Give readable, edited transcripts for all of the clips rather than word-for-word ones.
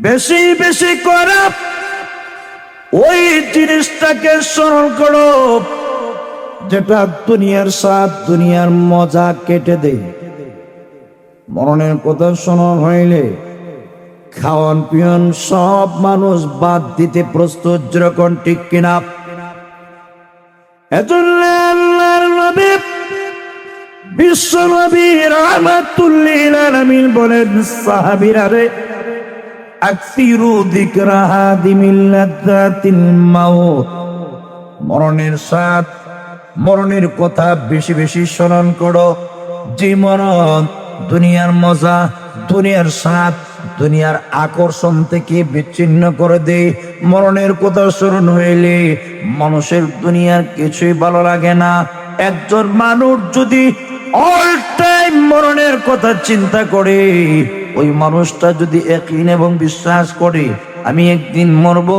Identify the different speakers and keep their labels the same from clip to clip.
Speaker 1: বেশি বেশি করে ওই জিনিসটাকে স্মরণ করো যেটা দুনিয়ার স্বাদ দুনিয়ার মজা কেটে দেয়। মরণের কথা স্মরণ হইলে খাওয়ান পিয়ন সব মানুষ বাদ দিতে প্রস্তুত, যেরকম ঠিক কিনা? এজন্য আল্লাহর নবী বিশ্ব নবী রাহমাতুল লিল আলামিন বলেন, সাহাবীরা রে আকসিরু যিকরা হাদিমিল লাযাতিল মাউত, মরণের স্বাদ মরণের কথা বেশি বেশি স্মরণ করো। যে মরণ দুনিয়ার মজা দুনিয়ার স্বাদ দুনিয়ার আকর্ষণ থেকে বিচ্ছিন্ন করে দেয়। মরণের কথা স্মরণ হইলে মানুষের দুনিয়ার কিছুই ভালো লাগে না। একজন মানুষ যদি অল টাইম মরণের কথা চিন্তা করে, ওই মানুষটা যদি ইয়াকিন এবং বিশ্বাস করে আমি একদিন মরবো,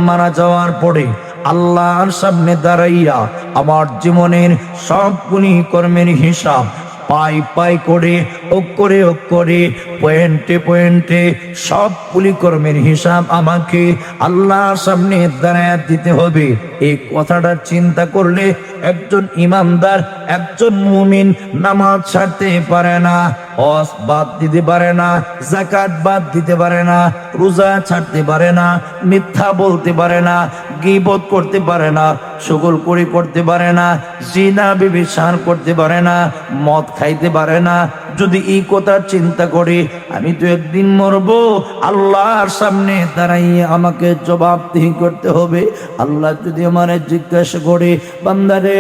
Speaker 1: মারা যাওয়ার পরে আল্লাহর সামনে দাঁড়াইয়া আমার জীবনের সবগুলি কর্মের হিসাব পাই পাই করে অক্ষরে পয়েন্টে পয়েন্টে সবগুলি কর্মের হিসাব আমাকে আল্লাহর সামনে দাঁড়ায় দিতে হবে। এই কথাটা চিন্তা করলে একজন ইমানদার একজন মুমিন নামাজ ছাড়তে পারে না, হজ বাদ দিতে পারে না, যাকাত বাদ দিতে পারে না, রোজা ছাড়তে পারে না, মিথ্যা বলতে পারে না, গীবত করতে পারে না, চুগলখড়ি করতে পারে না, জিনা ব্যভিচার করতে পারে না, মদ খাইতে পারে না। যদি এই কথা চিন্তা করি আমি তো একদিন মরবো, আল্লাহর সামনে দাঁড়াইয়ে আমাকে জবাবদিহি করতে হবে। আল্লাহ যদি আমারে জিজ্ঞাসা করে, বান্দারে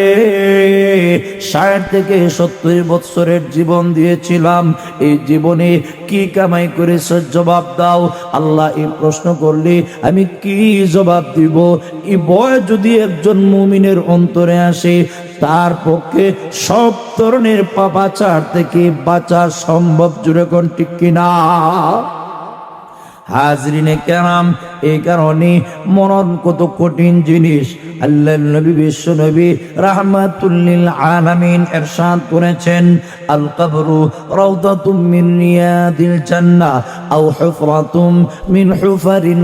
Speaker 1: 60 থেকে 70 বছরের জীবন দিয়েছিলাম, এই জীবনে কি কামাই করেছ জবাব দাও। আল্লাহ এই প্রশ্ন করলে আমি কি জবাব দিব? এই ভয় যদি একজন মুমিনের অন্তরে আসে, তার পক্ষে সব ধরনের পাপাচার থেকে বাঁচা সম্ভব, জুড়ে কোন ঠিক কিনা? হাজরিনে কেরাম, এই কারণে মরণ কত কঠিন জিনিস। আল্লাহর নবী বিশ্ব নবী রাহমাতুল লিল আলামিন ইরশাদ করেছেন, আল কবরু রাউদাতুম মিন রিয়াদিল জান্নাহ আও হুফরাতুম মিন হুফারিন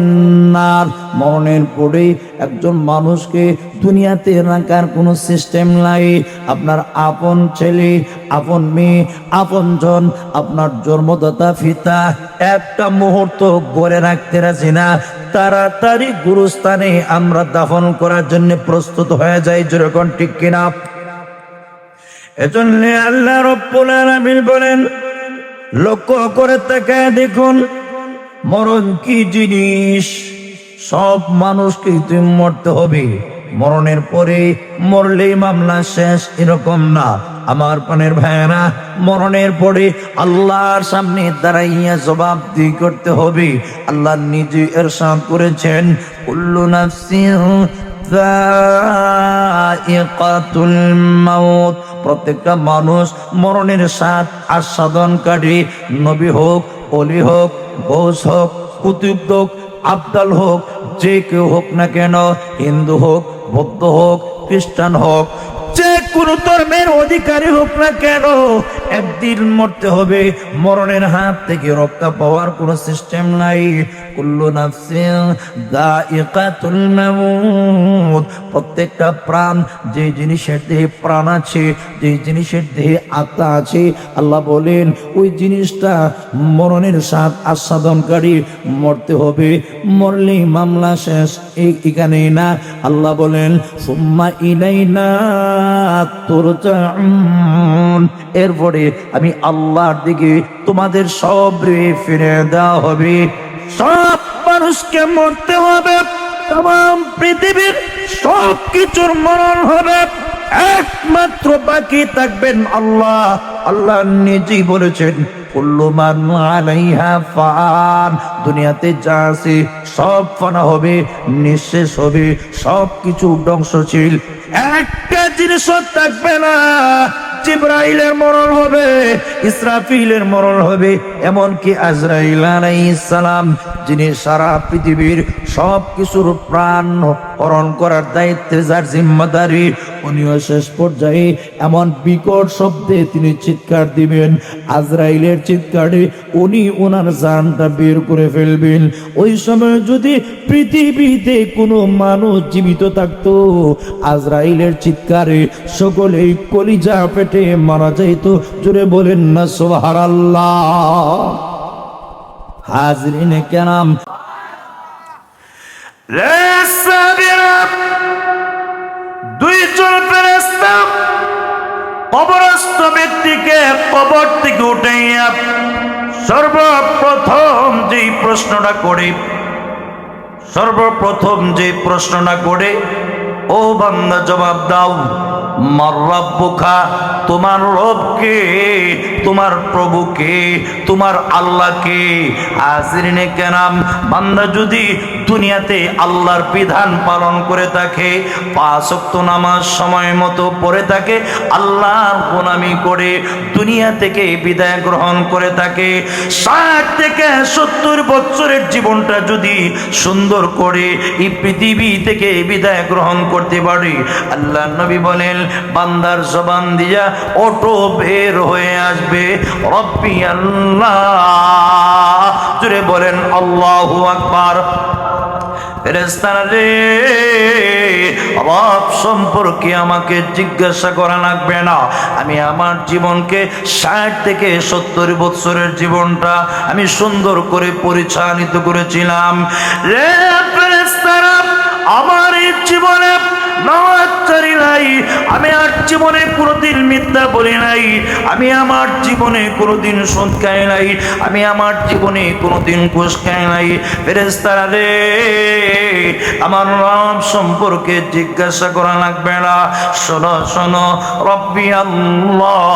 Speaker 1: নার। মরণের পরে একজন মানুষকে দুনিয়াতে রাখার কোনো সিস্টেম নাই। আপনার আপন ছেলে আপন মেয়ে আপন জন আপনার জন্মদাতা পিতা একটা মুহূর্ত গড়ে রাখতে রাজি না, তাড়াতাড়ি গুরুস্থানে আমরা দাফন করার জন্য প্রস্তুত হয়ে যাই, যেরকম ঠিক কিনা? এজন্য আল্লাহ রাব্বুল আলামিন বলেন, লক্ষ্য করে তাকায় দেখুন মরণ কি জিনিস। সব মানুষকে তুমি মরতে হবে, মরণের পরে মরলেই মামলা শেষ এরকম না। আমার প্রাণের ভাইয়েরা, মরণের পরে আল্লাহর সামনে দাঁড়াইয়া জবাবদিহি করতে হবে। আল্লাহ নিজে ইরশাদ করেছেন, কুল্লু নাফসিন যায়িকাতুল মাউত, প্রত্যেকটা মানুষ মরণের স্বাদ আস্বাদনকারী। নবী হোক, ওলি হোক, গৌস হোক, কুতুব হোক, আবদাল হোক, যে কেউ হোক না কেন, হিন্দু হোক, বৌদ্ধ হোক, খ্রিস্টান হোক, যে কোন ধর্মের অধিকারী হোক না কেন, একদিন মরতে হবে। মরণের হাত থেকে রক্ষা পাওয়ার কোন সিস্টেম নাই। কুল্লু নাফসিন যায়িকাতুল মাউত, প্রত্যেকটা প্রাণ, যে জিনিসের দেহে প্রাণ আছে, যে জিনিসের দেহে আত্মা আছে, আল্লাহ বলেন ওই জিনিসটা মরণের স্বাদ আস্বাদনকারী। মরতে হবে, মরলেই মামলা শেষ এখানেই না। আল্লাহ বলেন সুম্মা ইলাইনা তুরজাউন, এরপরে আমি আল্লাহর দিকে তোমাদের সব ফিরে দেওয়া হবে। সব মানুষকে মরতে হবে, তাম পৃথিবীর সব কিছুর মরণ হবে, একমাত্র বাকি থাকবেন আল্লাহ। আল্লাহ নিজেই বলেছেন, কুল্লু মান আলাইহা ফান, দুনিয়াতে যা আছে সব ফানা হবে, নিঃশেষ হবে, সব কিছু ধ্বংসশীল, একটা জিনিসও থাকবে না। জিবরাইলের মরণ হবে, ইসরাফিলের মরণ হবে, এমনকি আজরাইল আলাইহিস সালাম, যিনি সারা পৃথিবীর সব কিছুর প্রাণ হরণ করার দায়িত্বে যার জিম্মাদারি, উনিও শেষ পর্যায়ে এমন বিকট শব্দে তিনি চিৎকার দিবেন, আজরাইলের চিৎকারে উনি ওনার জানটা বের করে ফেলবেন। ওই সময় যদি পৃথিবীতে কোনো মানুষ জীবিত থাকতো, আজরাইলের চিৎকারে সকলেই কলিজা পেটে মারা যাইতো। জোরে বলেন না সুবহানাল্লাহ। হাজরিনে কেরাম, দুইজন ফেরেশতা কবরস্থ ব্যক্তিকে কবর থেকে উঠাইয়া সর্বপ্রথম যে প্রশ্নটা করে, ও বান্দা জবাব দাও, মার রাব্বুকা, তোমার রব কে, তোমার প্রভু কে, তোমার আল্লাহ কে? হাজরিনে কেরাম, বান্দা যদি দুনিয়াতে আল্লাহর বিধান পালন করে থাকে, 5 ওয়াক্ত নামাজ সময় মতো পড়ে থাকে, আল্লাহর গোলামি করে দুনিয়া থেকে বিদায় গ্রহণ করে থাকে, 60 থেকে 70 বছরের জীবনটা যদি সুন্দর করে এই পৃথিবী থেকে বিদায় গ্রহণ করতে পারে, আল্লাহ নবী বলেন বান্দার জবান দিয়া অটো বের হয়ে আসবে রব্বি আল্লাহ। জোরে বলেন আল্লাহু আকবার। ফেরেশতারা রে, রব সম্পর্কে আমাকে জিজ্ঞাসা করা লাগবে না, আমি আমার জীবনকে 60 থেকে 70 বছরের জীবনটা আমি সুন্দর করে পরিচালিত করেছিলাম। রে ফেরেশতারা, আমার এই জীবনে নামাজ ছাড়ি নাই, আমি আর জীবনে কোনোদিন মিথ্যা বলি নাই, আমি আমার জীবনে কোনোদিন সুদ খাই নাই, আমি আমার জীবনে কোনোদিন ঘুষ খাই নাই। ফেরেশতারা রে, আমার রব সম্পর্কে জিজ্ঞাসা করা লাগবে না। শোনো শোনো, রব্বি আল্লাহ,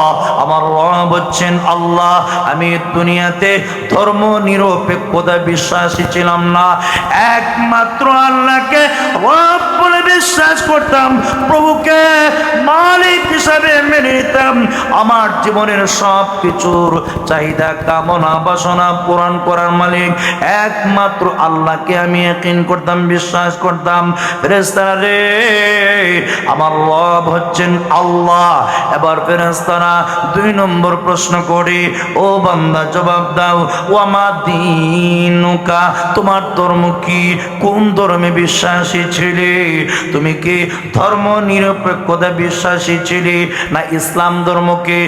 Speaker 1: আমার রব হচ্ছেন আল্লাহ। আমি দুনিয়াতে ধর্ম নিরপেক্ষতা বিশ্বাসী ছিলাম না, একমাত্র আল্লাহকে রব বলে বিশ্বাস করতাম, প্রভুকে মালিক হিসাবে মেনে নিতাম। আমার জীবনের সব কিছুর চাহিদা, কামনা, বাসনা পূরণ করার মালিক একমাত্র আল্লাহকে আমি ইয়াকিন করতাম, বিশ্বাস করতাম। ফেরেশতারা রে, আমার রব হচ্ছেন আল্লাহ। এবার ফেরেশতারা 2 নম্বর প্রশ্ন করে, ও বান্দা জবাব দাও, ওয়ামা দীনুকা, তোমার ধর্ম কি, কোন ধর্মে বিশ্বাসী ছিলে? তুমি কি ধর্ম নিরপেক্ষতা বিশ্বাসী ছিলে, না ইসলাম ধর্মকে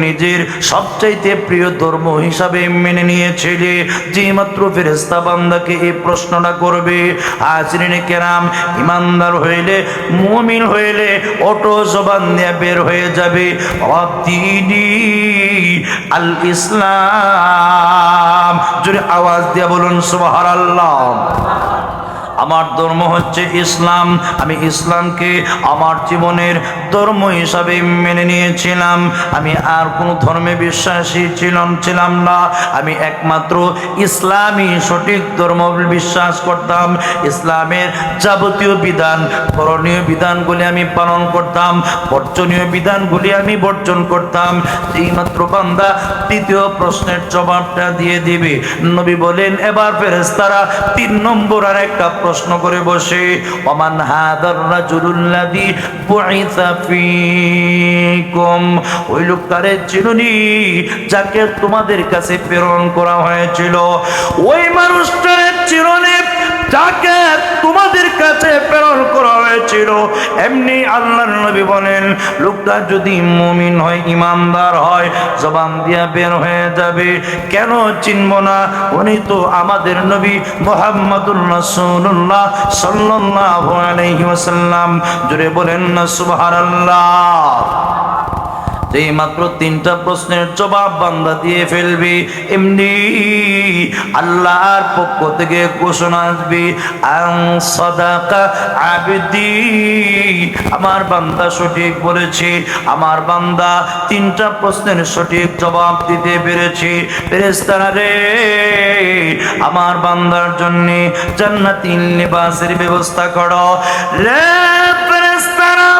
Speaker 1: নিজের সবচাইতে প্রিয় ধর্ম হিসাবে মেনে নিয়েছিলে? যে মাত্র ফেরেশতা বান্দাকে এই প্রশ্নটা করবে, হাজরিনে কেরাম, ইমানদার হইলে, মুমিন হইলে অটো জবান দিয়ে বের হয়ে যাবে দ্বীনি আল ইসলাম। জোরে আওয়াজ দিয়ে বলুন সুবহানাল্লাহ। আমার ধর্ম হচ্ছে ইসলাম, আমি ইসলামকে আমার জীবনের ধর্ম হিসাবে মেনে নিয়েছিলাম। আমি আর কোনো ধর্মে বিশ্বাসী ছিলাম না, আমি একমাত্র ইসলামই সঠিক ধর্ম বিশ্বাস করতাম। ইসলামের যাবতীয় বিধান, করণীয় বিধানগুলি আমি পালন করতাম, বর্জনীয় বিধানগুলি আমি বর্জন করতাম। এইমাত্র বান্দা দ্বিতীয় প্রশ্নের জবাবটা দিয়ে দিবে, নবী বলেন এবার ফেরেশতারা 3 নম্বর আর একটা প্রশ্ন করে বসে, ওমান হাদার রাজুলুল্লাযী বুইসা ফীকুম, ওই লোকটারে চিনুনি যাকে তোমাদের কাছে প্রেরণ করা হয়েছিল? ওই মানুষটারে চিনুনি যাকে তোমাদের কাছে প্রেরণ করা হয়েছিল? এমনি আল্লাহর নবী বলেন, লোকটা যদি মুমিন হয়, ইমানদার হয়, জবান দিয়া বের হয়ে যাবে, কেন চিনব না? উনি তো আমাদের নবী মুহাম্মদুর রাসূলুল্লাহ সাল্লাল্লাহু আলাইহি ওয়াসাল্লাম। জোরে বলেন না সুবহানাল্লাহ। এই মাত্র 3টা প্রশ্নের জবাব বান্দা দিয়ে ফেলবে, এমনি আল্লাহর পক্ষ থেকে ঘোষণা আসবে, আন সাদাকা আবদি, আমার বান্দা সঠিক বলেছে, আমার বান্দা 3টা প্রশ্নের সঠিক জবাব দিতে পেরেছে। ফেরেশতারা রে, আমার বান্দার জন্য জান্নাতি লিবাসের ব্যবস্থা করো। রে ফেরেশতারা,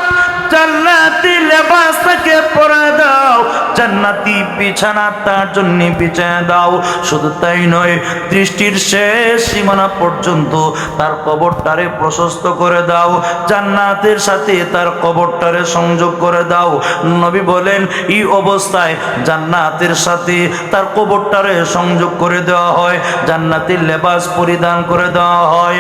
Speaker 1: জান্নাতি লিবাসকে পরে দাও, জান্নাতি বিছানা তার জন্য বিছানা দাও। শুধু তাই নয়, দৃষ্টির শেষ সীমানা পর্যন্ত তার কবরটারে প্রশস্ত করে দাও, জান্নাতের সাথে তার কবরটারে সংযোগ করে দাও। নবী বলেন এই অবস্থায় জান্নাতের সাথে তার কবরটারে সংযোগ করে দেওয়া হয়, জান্নাতের লেবাস পরিধান করে দেওয়া হয়,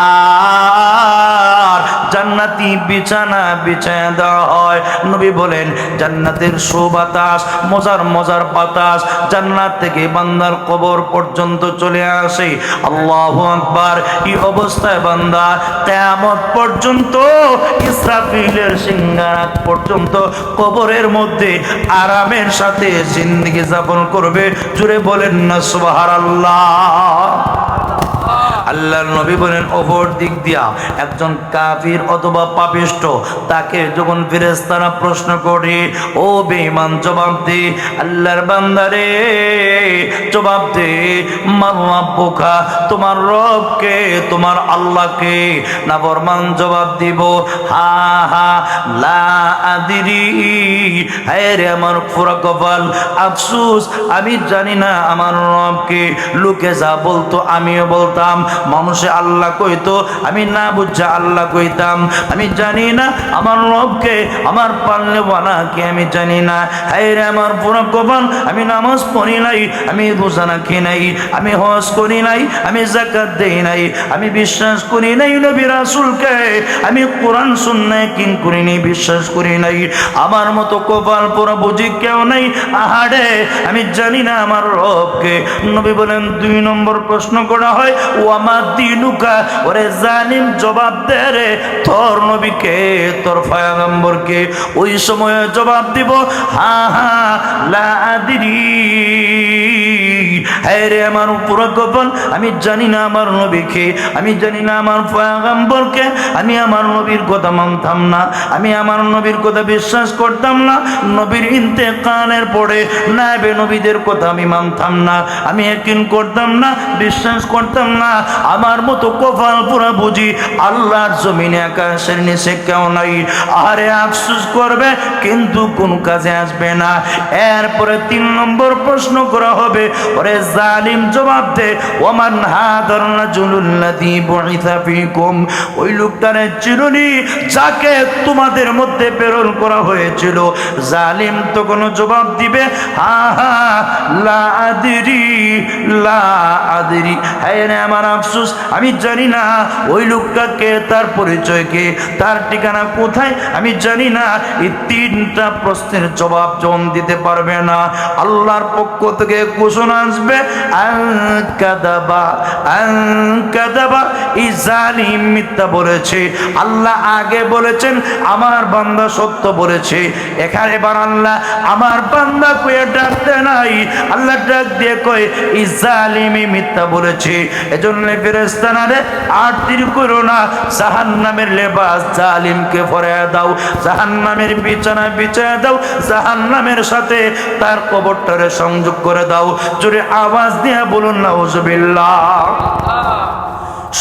Speaker 1: আর জান্নাতি বিছানা বিছায়া দেওয়া হয়। নবী বলেন জান্নাতের সুবাতাস, মজার মজার বাতাস জান্নাত থেকে বান্দার কবর পর্যন্ত চলে আসে। আল্লাহু আকবার। এই অবস্থায় বান্দা কিয়ামত পর্যন্ত, ইসরাফিলের সিংহাসন পর্যন্ত কবরের মধ্যে আরামের সাথে জিন্দেগি যাপন করবে। জুড়ে বলেন না সুবহানাল্লাহ। আল্লাহর নবী বলেন অপর দিক দিয়া একজন কাফির অথবা পাপিষ্ঠ, তাকে যখন ফেরেশতারা প্রশ্ন করে, ও বেঈমান জবাব দে, আল্লাহর বান্দারে জবাব দে, মান রাব্বুকা, তোমার রব কে, তোমার আল্লাহ কে? নাফরমান জবাব দিব, হা হা লা আদরি, হায় রে আমার পুরা কপাল, আফসোস আমি জানি না আমার রব কে। লোকে যা বলতো আমিও বলতাম, মানুষে আল্লাহ কইতো আমি না বুঝা আল্লাহ কইতাম, আমি জানি না আমার রবকে, আমার পালনে বানাকে আমি জানি না। হায় রে আমার পুরা কপাল, আমি নামাজ পড়ি নাই, আমি রোজা রাখি নাই, আমি হজ করি নাই, আমি যাকাত দেই নাই, আমি বিশ্বাস করি নাই নবী রাসূলকে, আমি কোরআন সুন্নাহ কিন করি নাই, বিশ্বাস করি নাই। আমার মতো কপাল পুরা বুঝি কেউ নাই। আহারে আমি জানি না আমার রবকে। নবী বলেন 2 নম্বর প্রশ্ন করা হয়, ওয়ামা দিনুকা, ওরে জালিম জবাব দে রে, তোর নবীকে, তোর পয়গম্বরকে। ওই সময়ে জবাব দিব, হা হা লা আদরি, হায় রে আমার পুরো কপাল, আমি জানি না আমার নবীকে, আমি জানি না আমার পয়গম্বরকে, আমি আমার নবীর কথা মানতাম না, আমি আমার নবীর কথা বিশ্বাস করতাম না, নবীর ইন্তেকালের পরে নায়েবে নবীদের কথা আমি মানতাম না, আমি ইয়াকিন করতাম না, বিশ্বাস করতাম না। আমার মতো কপাল পুরা বুঝি আল্লাহর জমিনে আকাশের নিচে কেউ নাই। আরে আফসোস করবে কিন্তু কোন কাজে আসবে না। এরপরে 3 নম্বর প্রশ্ন করা হবে, ওরে জালিম জবাব দে, ওমান হাদার রাজুলুল্লাযী বুইসা ফীকুম, ওই লোকটারে চিরুনি যাকে তোমাদের মধ্যে প্রেরণ করা হয়েছিল। জালিম তো কোনো জবাব দিবে, হা হা লা আদরি, লা আদরি, হায় রে আমার আফসোস আমি জানি না ওই লোকটাকে, তার পরিচয় কে, তার ঠিকানা কোথায় আমি জানি না। এই 3টা প্রশ্নের জবাব যখন দিতে পারবে না, আল্লাহর পক্ষ থেকে ঘোষণা আসবে, আনকাদাবা, আনকাদাবা, এই জালিম মিথ্যা বলেছে। আল্লাহ আগে বলেছেন আমার বান্দা সত্য বলেছে। এখানে এবার আল্লাহ আমার বান্দা কয়ে ডাকতে নাই, আল্লাহ ডাক দিয়ে কয় এই জালিমই মিথ্যা বলেছে। এজন্য ফেরেশতারা রে আর দেরি করো না, জাহান্নামের লেবাস জালিমকে পরায়া দাও, জাহান্নামের বিছানা বিছায়া দাও, জাহান্নামের সাথে তার কবরটারে সংযোগ করে দাও। জোরে আওয়াজ দিয়ে বলুন নাউজুবিল্লাহ।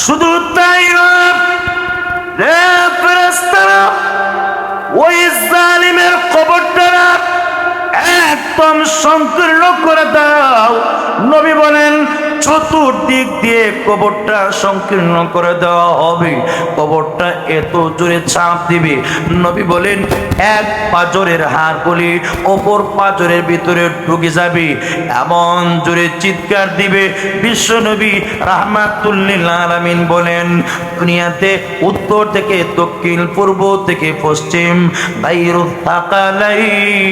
Speaker 1: শুধু তাই নয় রে ফেরেশতারা, ওই জালিমের কবরটারে একদম সংকীর্ণ করে দাও। নবী বলেন চতুর্দিক দিয়ে কবরটা সংকীর্ণ করে দেওয়া হবে। কবরটা এত জোরে চাপ দিবে, নবী বলেন এক পাঁজরের হাড়গুলি অপর পাঁজরের ভিতরে ঢুকে যাবে, এমন জোরে চিৎকার দিবে। বিশ্ব নবী রাহমাতুল লিল আলামিন বলেন দুনিয়াতে উত্তর থেকে দক্ষিণ, পূর্ব থেকে পশ্চিম, বাইরুত তাকালাইল,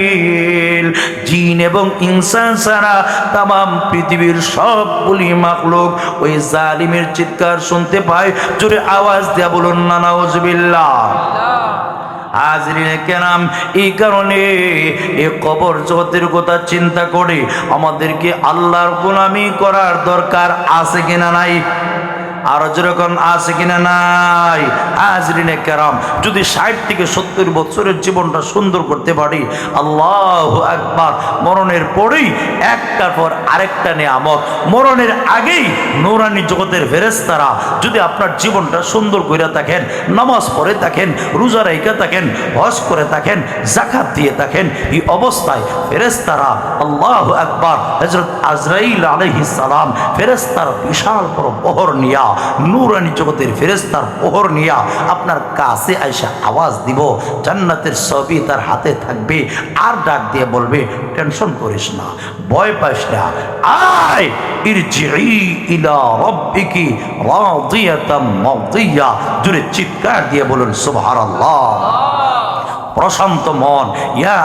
Speaker 1: জিন এবং ইনসান ছাড়া তামাম পৃথিবীর সবগুলি মাখলুক ওই জালিমের চিৎকার শুনতে পায়। জোরে আওয়াজ দেয়া বলুন না নাউজুবিল্লাহ। হাজরিনে কেরাম, এই কারণে এই কবর জগতের কথা চিন্তা করে আমাদেরকে আল্লাহর গোলামি করার দরকার আছে কিনা নাই? আর যেরকম আছে কিনা নাই? হাজরিনে কেরাম, যদি 60 থেকে 70 বছরের জীবনটা সুন্দর করতে পারি, আল্লাহু আকবার, মরণের পরেই একটার পর আরেকটা নিয়ামত, মরণের আগেই নূরানি জগতের ফেরেশতারা যদি আপনার জীবনটা সুন্দর করে থাকেন, নামাজ পড়ে থাকেন, রোজা রাইখা থাকেন, হজ করে থাকেন, যাকাত দিয়ে থাকেন, এই অবস্থায় ফেরেশতারা আল্লাহু আকবার, হযরত আজরাইল আলাইহিস সালাম ফেরেশতার বিশাল বড় বহর নিয়া, নূরানি জগতের ফেরেশতার বহর নিয়া আপনার কাছে আইসা আওয়াজ দিব, জান্নাতের সবই তার হাতে থাকবে, আর ডাক দিয়ে বলবে, টেনশন করিস না, ভয় পাস না, আয় ইরজিই ইলা রাব্বিকি রাদিয়াতাম মারদিয়া। জোরে চিৎকার দিয়ে বলুন সুবহানাল্লাহ। প্রশান্ত মন, ইয়া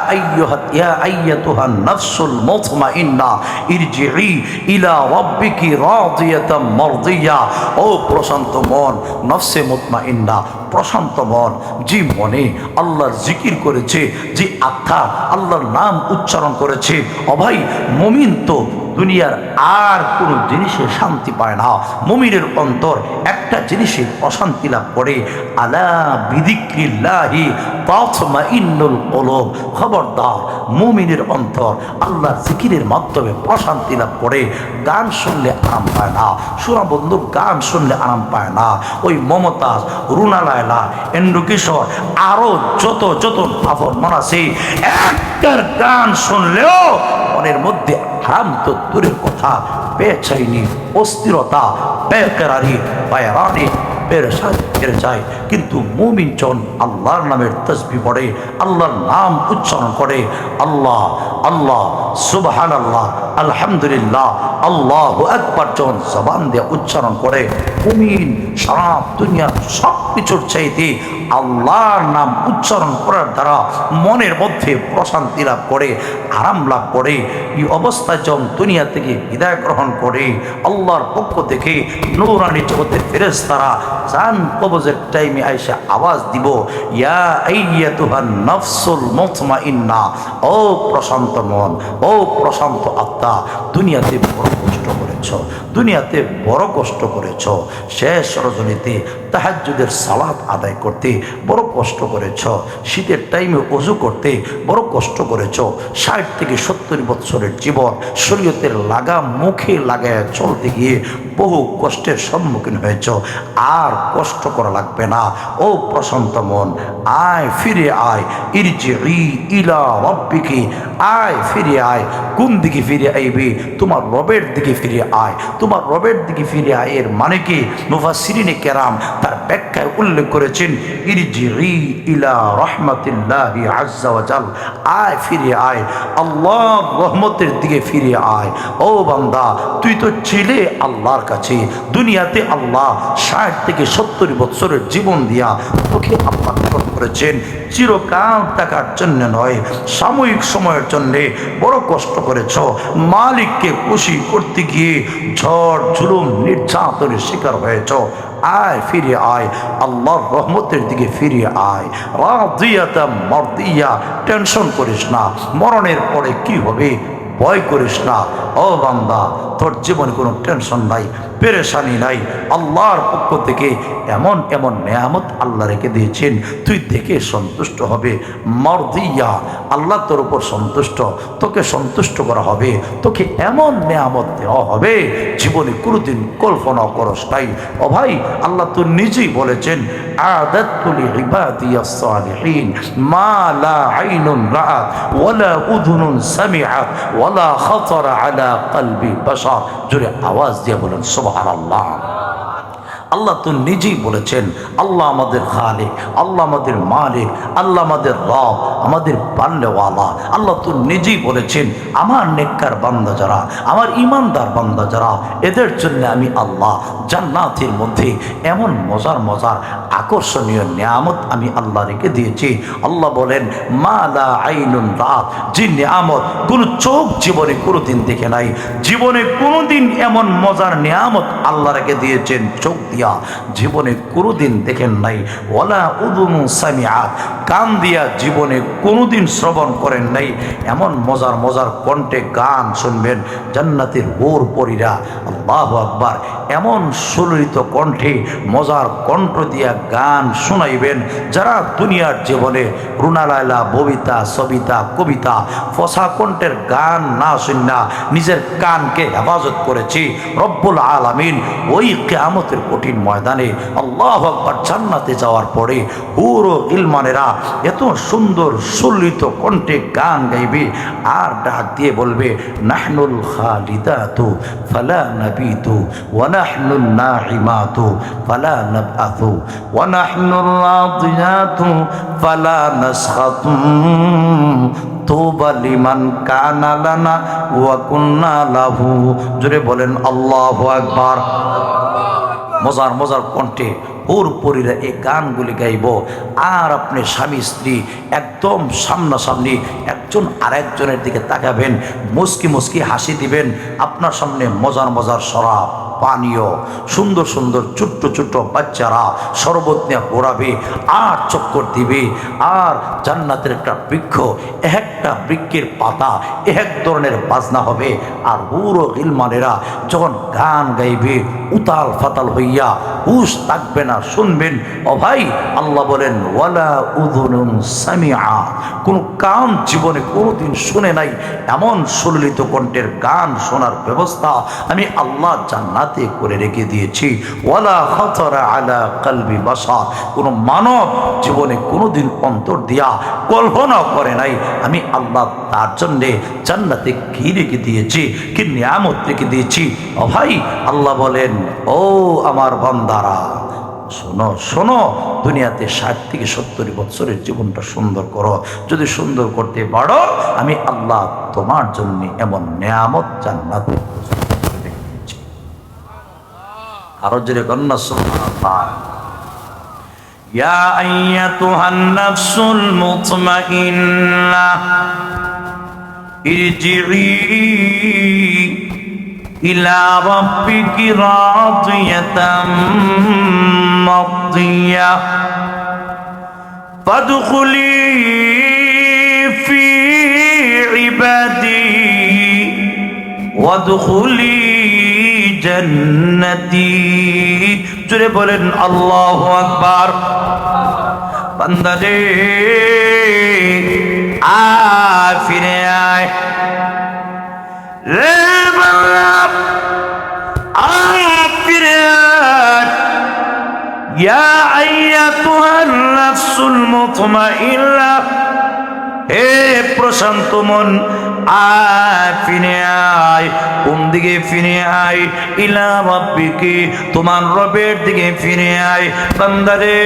Speaker 1: আইয়াতুহান নাফসুল মুতমাইন্না ইরজিই ইলা রাব্বিকি রাদিয়াতাম মারদিয়া। ও প্রশান্ত মন, নফসে মুতমাইন্না, প্রশান্ত মন, যে মনে আল্লাহর জিকির করেছে, যে আত্মা আল্লাহর নাম উচ্চারণ করেছে, ও ভাই মুমিন তো দুনিয়ার আর কোনো জিনিসে শান্তি পায় না। মুমিনের অন্তর একটা জিনিসে অশান্তি লাভ করে, আলা বিযিক্রিল্লাহি তাতমাইন্নুল কুলুব। খবরদার, মুমিনের অন্তর আল্লাহর জিকিরের মাধ্যমে প্রশান্তি লাভ করে। গান শুনলে আরাম পায় না, শোনা বন্ধু, গান শুনলে আরাম পায় না। ওই মমতাজ, রুনা লায়লা, এন্ড্রু কিশোর, আরো যত যত আপন মন আছে, একটার গান শুনলেও মনের মধ্যে হারাম তো দূরের কথা, বেচাইনি, অস্থিরতা, বেকরারি, বায়রানি বেড়ে যায়। কিন্তু মুমিন জন আল্লাহর নামের তাসবিহ পড়ে, আল্লাহর নাম উচ্চারণ করে, আল্লাহ আল্লাহ সুবহানাল্লাহ আলহামদুলিল্লাহ আল্লাহু আকবার জন জবান দিয়ে উচ্চারণ করে, মুমিন সারা দুনিয়ার সব কিছুর চাইতে আল্লাহর নাম উচ্চারণ করার দ্বারা মনের মধ্যে প্রশান্তি লাভ করে, আরাম লাভ করে। এই অবস্থায় যখন দুনিয়া থেকে বিদায় গ্রহণ করে, আল্লাহর পক্ষ থেকে নূরানি জগতের ফেরেশতারা জান কবজের টাইমে আইসা আওয়াজ দিব, ইয়া আইয়াতুহান নাফসুল মুতমাইন্না। ও প্রশান্ত মন, ও প্রশান্ত আত্মা, দুনিয়াতে বড় কষ্ট করেছ, দুনিয়াতে বড় কষ্ট করেছ, শেষ রজনীতে তাহাজ্জুদের সালাত আদায় করতে বড় কষ্ট করেছ, শীতের টাইমে ওযু করতে বড় কষ্ট করেছ, 60 থেকে 70 বছরের জীবন শরীয়তের লাগা মুখে লাগায় চলতে গিয়ে বহু কষ্টের সম্মুখীন হয়েছ, আর কষ্ট করা লাগবে না। ও প্রশান্ত মন, আয় ফিরে আয়, ইরজিই ইলা রাব্বিকি, আয় ফিরে আয়। কোন দিকে ফিরে আইবি? তোমার রবের দিকে ফিরে আয়, তোমার রবের দিকে ফিরে আয়। এর মানে কি? মুফাসসিরিনে কেরাম তার ব্যাখ্যায় উল্লেখ করেছেন, ইরজিই ইলা রাহমাতিল্লাহি আযজা ওয়া জাল, আয় ফিরে আয়, আল্লাহর রহমতের দিকে ফিরে আয়। ও বান্দা, তুই তো ছিলে আল্লাহর কাছে, দুনিয়াতে আল্লাহ 60 থেকে 70 বছরের জীবন দিয়া তোকে আল্লাহ নিকট করেছেন, চিরকাল থাকার জন্য নয়, সাময়িক সময়ের জন্যে বড় কষ্ট করেছ। মালিককে খুশি করতে গিয়ে ঝড় জুলুম নির্যাতনের শিকার হয়েছ, আয় ফিরে আয়, আল্লাহর রহমতের দিকে ফিরে আয়। রাদিয়াতাম মারদিয়া, টেনশন করিস না, মরণের পরে কি হবে ভয় করিস না। ও বান্দা, তোর জীবনে কোনো টেনশন নাই, পেরেশানি নাই। আল্লাহর পক্ষ থেকে এমন এমন নেয়ামত আল্লাহ রেখে দিয়েছেন, তুই দেখে সন্তুষ্ট হবে। মারদিয়া, আল্লাহ তোর উপর সন্তুষ্ট, তোকে সন্তুষ্ট করা হবে, তোকে এমন নেয়ামত দেওয়া হবে জীবনে কোনোদিন কল্পনা করস নাই। ও ভাই, আল্লাহ তো নিজেই বলেছেন, আ'দাতু লিইবাদিয়াস সালিহিন মা লা আইনুন রাআত ওয়ালা উযুনুন সামিআত ওয়ালা খাতারা আলা কলবি বাশার। জোরে আওয়াজ দিয়ে বলেন সুবহানাল্লাহ। আল্লাহ তো নিজেই বলেছেন, আল্লাহ আমাদের খালিক, আল্লাহ আমাদের মালিক, আল্লাহ আমাদের রব, আমাদের পাল্লেওয়ালা। আল্লাহ তো নিজেই বলেছেন, আমার নেককার বান্দা যারা, আমার ইমানদার বান্দা যারা, এদের জন্য আমি আল্লাহ জান্নাতের মধ্যে এমন মজার মজার আকর্ষণীয় নিয়ামত আমি আল্লাহ রেখে দিয়েছি। আল্লাহ বলেন, মা লা আইনুন রাত, যে নিয়ামত কোনো চোখ জীবনে কোনোদিন দেখে নাই, জীবনে কোনোদিন এমন মজার নিয়ামত আল্লাহ রেখে দিয়েছেন চোখ দিয়া জীবনে কোনোদিন দেখেন নাই। ওয়ালা উযুনুন সামিআত, কান দিয়া জীবনে কোনোদিন শ্রবণ করেন নাই এমন মজার মজার কণ্ঠে গান শুনবেন জান্নাতের হুর পরীরা। আল্লাহু আকবার। এমন সুললিত কণ্ঠে মজার কণ্ঠ দিয়া গান শোনাইবেন যারা দুনিয়ার জীবনে রুনালাইলা ববিতা সবিতা কবিতা ফসা কণ্ঠের গান না শুননা নিজের কানকে হেফাজত করেছি রব্বুল আলামিন ওই কিয়ামতের কঠিন ময়দানে আল্লাহু আকবার জান্নাতে যাওয়ার পরে হুর ও গিলমানেরা এত সুন্দর সুললিত কণ্ঠে গান গাইবে আর ডাক দিয়ে বলবে নাহনুল খালিদাতু ফালা নাবিতু ওয়া নাহনুন নাইমাতু ফালা নাবআতু ওয়া নাহনুর রাদিয়াতু ফালা নাসখাতু তুবা লিমান কানা লানা ওয়া কুন্না লাহু। জোরে বলেন আল্লাহু আকবার। মজার মজার কণ্ঠে হুর পরীরা এই গানগুলি গাইব আর আপনি স্বামী স্ত্রী একদম সামনাসামনি একজন আরেকজনের দিকে তাকাবেন, মুস্কি মুস্কি হাসি দিবেন, আপনার সামনে মজার মজার শরাব পানীয় সুন্দর সুন্দর ছোট্ট ছোট্ট বাচ্চারা শরবত নিয়ে ঘোরাবে আর চক্কর দিবে। আর জান্নাতের একটা বৃক্ষ, একটা বৃক্ষের পাতা এক ধরনের বাজনা হবে। আর হুর ও গিলমানেরা যখন গান গাইবে উতাল ফাতাল হইয়া হুশ থাকবে না, শুনবেন। ও ভাই, আল্লাহ বলেন ওয়ালা উযুনুন সামিআ, কোন কান জীবনে কোনোদিন শুনে নাই এমন সুললিত কণ্ঠের গান শোনার ব্যবস্থা আমি আল্লাহ জান্নাতে করে রেখে দিয়েছি। ওয়ালা খাতারা আলা কলবি বাশার, কোন মানব জীবনে কোনোদিন অন্তর দিয়া কল্পনা করে নাই আমি আল্লাহ তার জন্যে জান্নাতে কি রেখে দিয়েছি, কি নিয়ামত রেখে দিয়েছি। ও ভাই, আল্লাহ বলেন ও আমার বান্দারা শোনো শোনো, দুনিয়াতে 60 থেকে 70 বছরের জীবনটা সুন্দর করো। যদি সুন্দর করতে পারো আমি আল্লাহ তোমার জন্য এমন নিয়ামত জান্নাতে রেখে দিয়েছি। আরো জোরে কন্যা সুবহানাল্লাহ। ইয়া আইয়াতুহান নাফসুল মুতমাইন্নাহ ইরজিই ইলা রাব্বিকি রাদিয়াতাম মারদিয়াহ ফাদখুলি ফি ইবাদি ওয়াদখুলি জান্নাতি। জোরে বলেন আল্লাহু আকবার। বান্দা রে আয় ফিরে আয় রে বান্দা, আয় ফিরে আয়। ইয়া আইয়াতুহান নাফসুল মুতমাইন্নাহ, হে প্রশান্ত মন আয় ফিরে আয়। কোন দিকে ফিরে আয়? ইলা রাব্বিকি, তোমার রবের দিকে ফিরে আয়। বান্দারে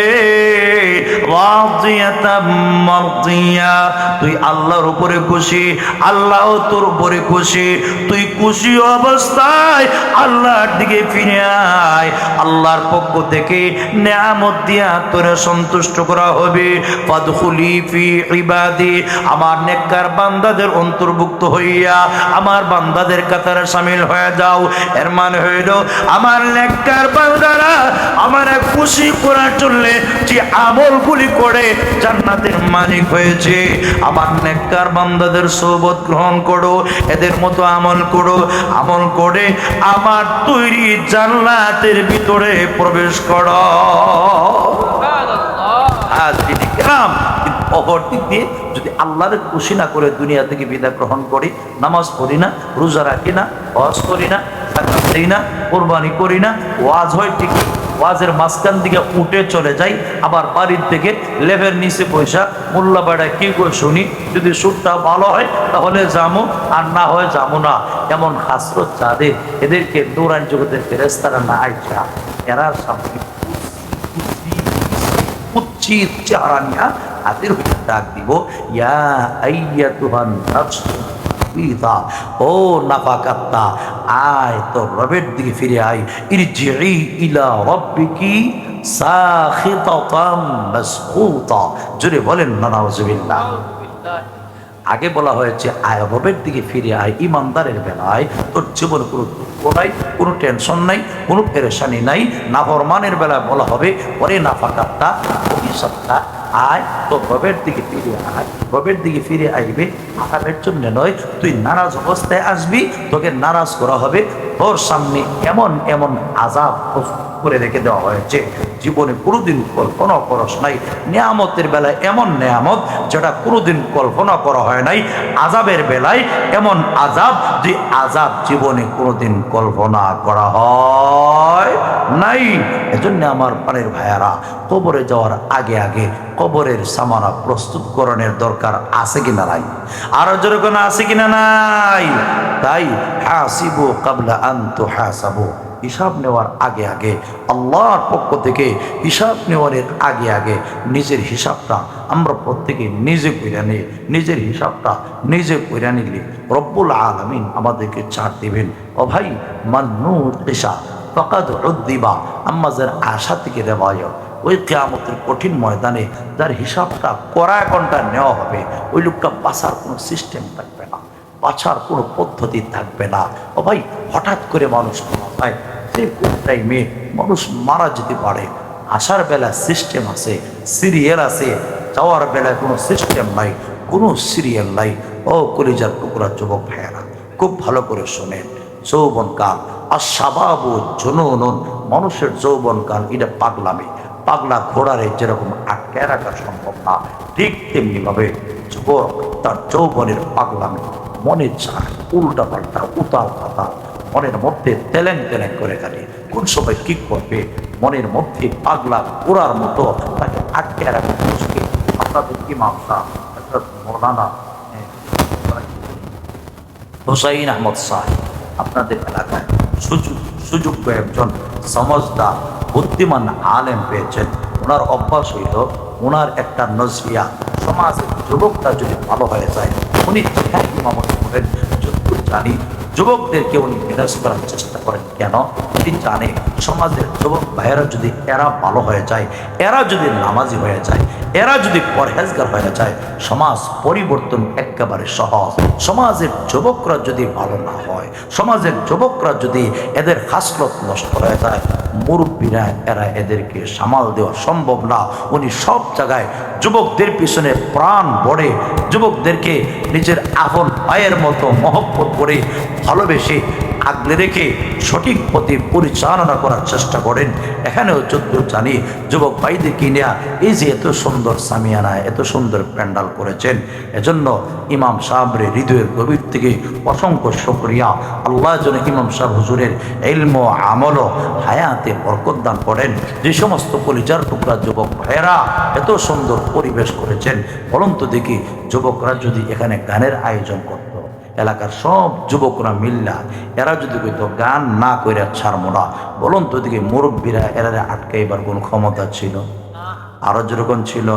Speaker 1: রাদিয়াতাম মারদিয়া, তুই আল্লাহর উপরে খুশি, আল্লাহ তোর উপরে খুশি। তুই খুশি অবস্থায় আল্লাহর দিকে ফিরে আয়। আল্লাহর পক্ষ থেকে নিয়ামত দিয়া তোরে সন্তুষ্ট করা হবে। ফাদখুলি ফি ইবাদি, আমার নেককার বান্দাদের অন্তর্ভুক্ত হইয়া আমার বান্দাদের কাতারে শামিল হয়ে যাও। এর মানে হইল আমার নেককার বান্দারা আমার খুশি করার জন্য যে আমলগুলি করে জান্নাতের মালিক হয়েছে, আমার নেককার বান্দাদের সোহবত গ্রহণ করো, এদের মতো আমল করো, আমল করে আমার তৈরি জান্নাতের ভিতরে প্রবেশ করো। অপর দিক দিয়ে যদি আল্লাহর খুশি না করে দুনিয়া থেকে বিদায় গ্রহণ করি, নামাজ পড়ি না, রোজা রাখি না, হজ করি না, যাকাত দেই না, কোরবানি করি না, ওয়াজ হয় ঠিকই, ওয়াজের মাঝখান দিকে উঠে চলে যাই, আবার বাড়ির থেকে লেভের নিচে পয়সা মোল্লা বাড়ায় কি করে শুনি, যদি সুরটা ভালো হয় তাহলে যামো, আর না হয় যামো না। এমন হাসরত যাদের, এদেরকে নূরানি জগতের ফেরেশতারা না আইসা এরার সামনে কুচ্ছিত চেহারা নিয়া হাতের হইতে ডাক দিব, ইয়া আইয়াতুহান নাফসুল মুতমাইন্নাহ, ও নাফাকাত্তা আয় তোর রবের দিকে ফিরে আয়। ইরজিই ইলা রাব্বিকি সাখিতাতাম মাসখুতা। জোরে বলেন না নাউজুবিল্লাহ। আগে বলা হয়েছে আয় রবের দিকে ফিরে আয়। ইমানদারের বেলায় তোর জীবন কোনো দুঃখ নাই, কোনো টেনশন নাই, কোনো পেরেশানি নাই। নাফরমানের বেলায় বলা হবে ওরে নাফাকাত্তা, অভিশপ্তা, আয় তো রবের দিকে ফিরে আয়, রবের দিকে ফিরে আইবে আরামের জন্য নয়। তুই নারাজ অবস্থায় আসবি, তোকে নারাজ করা হবে, তোর সামনে এমন এমন আযাব করে রেখে দেওয়া হয়েছে জীবনে কোনোদিন কল্পনা করস নাই। নিয়ামতের বেলায় এমন নিয়ামত যেটা কোনোদিন কল্পনা করা হয় নাই, আযাবের বেলায় এমন আযাব যে আযাব জীবনে কোনোদিন কল্পনা করা হয় নাই। এজন্য আমার প্রাণের ভাইয়ারা, কবরে যাওয়ার আগে আগে কবরের সামানা প্রস্তুতকরণের দরকার আছে কিনা নাই? আরো যেরকম আছে কিনা নাই? তাই হাসিবু কাবলা আন তুহাসাবু, হিসাব নেওয়ার আগে আগে, আল্লাহর পক্ষ থেকে হিসাব নেওয়ার আগে আগে নিজের হিসাবটা আমরা প্রত্যেকে নিজে কইরা নিই। নিজের হিসাবটা নিজে কইরা নিলে রব্বুল আলামিন আমাদেরকে ছাড় দিবেন। ও ভাই, মান্নুর হিসাব ফাকাদ উদ্দিবা, আমাদের আশা থেকে রেওয়ায়ত, ওই কিয়ামতের কঠিন ময়দানে যার হিসাবটা কড়া ঘন্টা নেওয়া হবে, ওই লোকটা বাঁচার কোনো সিস্টেম থাকবে না, বাঁচার কোনো পদ্ধতি থাকবে না। ও ভাই, হঠাৎ করে মানুষ মারা যায়, সে কোন টাইমে মানুষ মারা যেতে পারে। আসার বেলা সিস্টেম আছে, সিরিয়াল আছে, যাওয়ার বেলায় কোনো সিস্টেম নাই, কোনো সিরিয়াল নাই। ও কলিজার টুকরা যুবক ভাইয়েরা, খুব ভালো করে শোনেন। যৌবনকাল আর শাবাবু জুনুনুন, মানুষের যৌবনকাল এটা পাগলামি। পাগলা ঘোড়ারে যেরকম আটকে রাখা সম্ভব না, ঠিক তেমনি ভাবে যুবক তার যৌবনের পাগলামি মনে চায় উল্টা পাল্টা উতাল পাতাল, মনের মধ্যে তেলেন তেলেন করে থাকে, কোন সময় কি করবে মনের মধ্যে পাগলা ঘোড়ার মতো তাকে আটকে রাখা মুশকিল। আপনাদের ইমাম সাহেব মৌলানা হুসাইন আহমদ সাহেব আপনাদের এলাকায় সুযোগ্য একজন সমজদার বুদ্ধিমান আলেম পেয়েছেন। ওনার অভ্যাস হইল, ওনার একটা নজরিয়া, সমাজের যুবকটা যদি ভালো হয়ে যায়, উনি যেখানে ইমামতি করেন, যতটুকু জানি যুবকদেরকে উনি মেরাজ করার চেষ্টা করেন। কেন? উনি জানে সমাজের যুবক ভাইয়েরা যদি এরা ভালো হয়ে যায়, এরা যদি নামাজি হয়ে যায়, এরা যদি পরহেজগার হয়ে যায়, সমাজ পরিবর্তন একেবারে সহজ। সমাজের যুবকরা যদি ভালো না হয়, সমাজের যুবকরা যদি এদের খাসলত নষ্ট হয়ে যায়, মুরব্বীরা এরা এদেরকে সামাল দেওয়া সম্ভব না। উনি সব জায়গায় যুবকদের পিছনে প্রাণ ভরে, যুবকদেরকে নিজের আপন পায়ের মতো মহব্বত করে ভালোবেসে আগলে রেখে সঠিক পথে পরিচালনা করার চেষ্টা করেন। এখানেও যদ্য জানি যুবক ভাইদেরকে নেয়া এই যে এত সুন্দর সামিয়ানা, এত সুন্দর প্যান্ডাল করেছেন, এজন্য ইমাম সাহেবের হৃদয়ের গভীর থেকে অসংখ্য শুকরিয়া। আল্লাহ যেন ইমাম সাহেব হুজুরের ইলম ও আমল ও হায়াতে বরকত দান করেন। যে সমস্ত কলিজার টুকরা যুবক ভাইয়েরা এত সুন্দর পরিবেশ করেছেন, বলুন তো দেখি যুবকরা যদি এখানে গানের আয়োজন করত, এলাকার সব যুবকরা মিল্লা এরা যদি কইতো গান না কইরা ছাড়বো না, বলুন তো দিকে মুরব্বীরা এরা আটকাইবার কোনো ক্ষমতা ছিল? আরো যেরকম ছিল,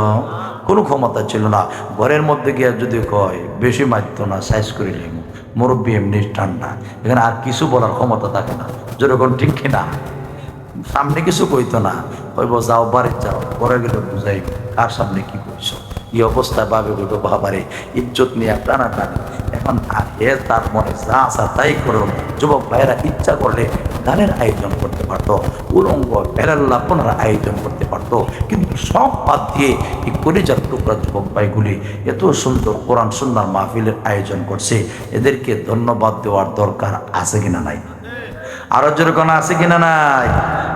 Speaker 1: কোনো ক্ষমতা ছিল না। ঘরের মধ্যে গিয়ে যদি কয় বেশি মারত না, সাইজ করে নিব, মুরব্বী এমনি ঠান্ডা, এখানে আর কিছু বলার ক্ষমতা থাকে না, যেরকম ঠিক কিনা? সামনে কিছু কইতো না, কইব যাও বাড়ি যাও, পরে গেলে বুঝাই কার সামনে কি কইছো। এই অবস্থায় ভাবে কইব বাবারে ইজ্জত নিয়ে টানা টানি। এখন তার মনে যা আসা তাই করো। যুবক ভাইয়েরা ইচ্ছা করলে গানের আয়োজন করতে পারতো, উলঙ্গ পেরাল্লাপনার আয়োজন করতে পারতো, কিন্তু সব বাদ দিয়ে এই কলিজার টুকরা যুবক ভাইগুলি এত সুন্দর কোরআন সুন্নাহর মাহফিলের আয়োজন করছে। এদেরকে ধন্যবাদ দেওয়ার দরকার আছে কিনা নাই? আরো যেরকম আছে কিনা নাই?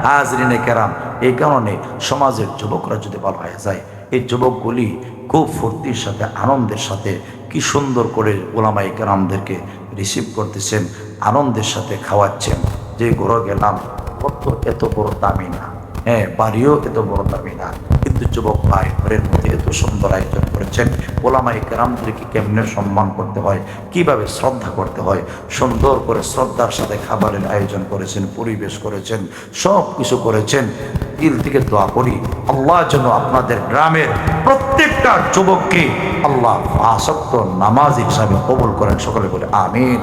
Speaker 1: হাজরিনে কেরাম, এই কারণে সমাজের যুবকরা যদি ভালো হয়ে যায়, এই যুবকগুলি খুব ফুর্তির সাথে আনন্দের সাথে কি সুন্দর করে ওলামায়ে কেরামদেরকে রিসিভ করতেছেন, আনন্দের সাথে খাওয়াচ্ছেন। যে ঘরে গেলাম এত বড় দামি না, হ্যাঁ বাড়িও এত বড় দামি না, কিন্তু যুবক ভাই ঘরের মধ্যে এত সুন্দর আয়োজন করেছেন। ওলামায়ে কেরামদেরকে কেমনে সম্মান করতে হয়, কিভাবে শ্রদ্ধা করতে হয়, সুন্দর করে শ্রদ্ধার সাথে খাবারের আয়োজন করেছেন, পরিবেশ করেছেন, সব কিছু করেছেন। দিল থেকে দোয়া করি আল্লাহ যেন আপনাদের গ্রামের প্রত্যেকটা যুবককে আল্লাহ আসক্ত নামাজ হিসাবে কবুল করেন। সকলে বলে আমিন।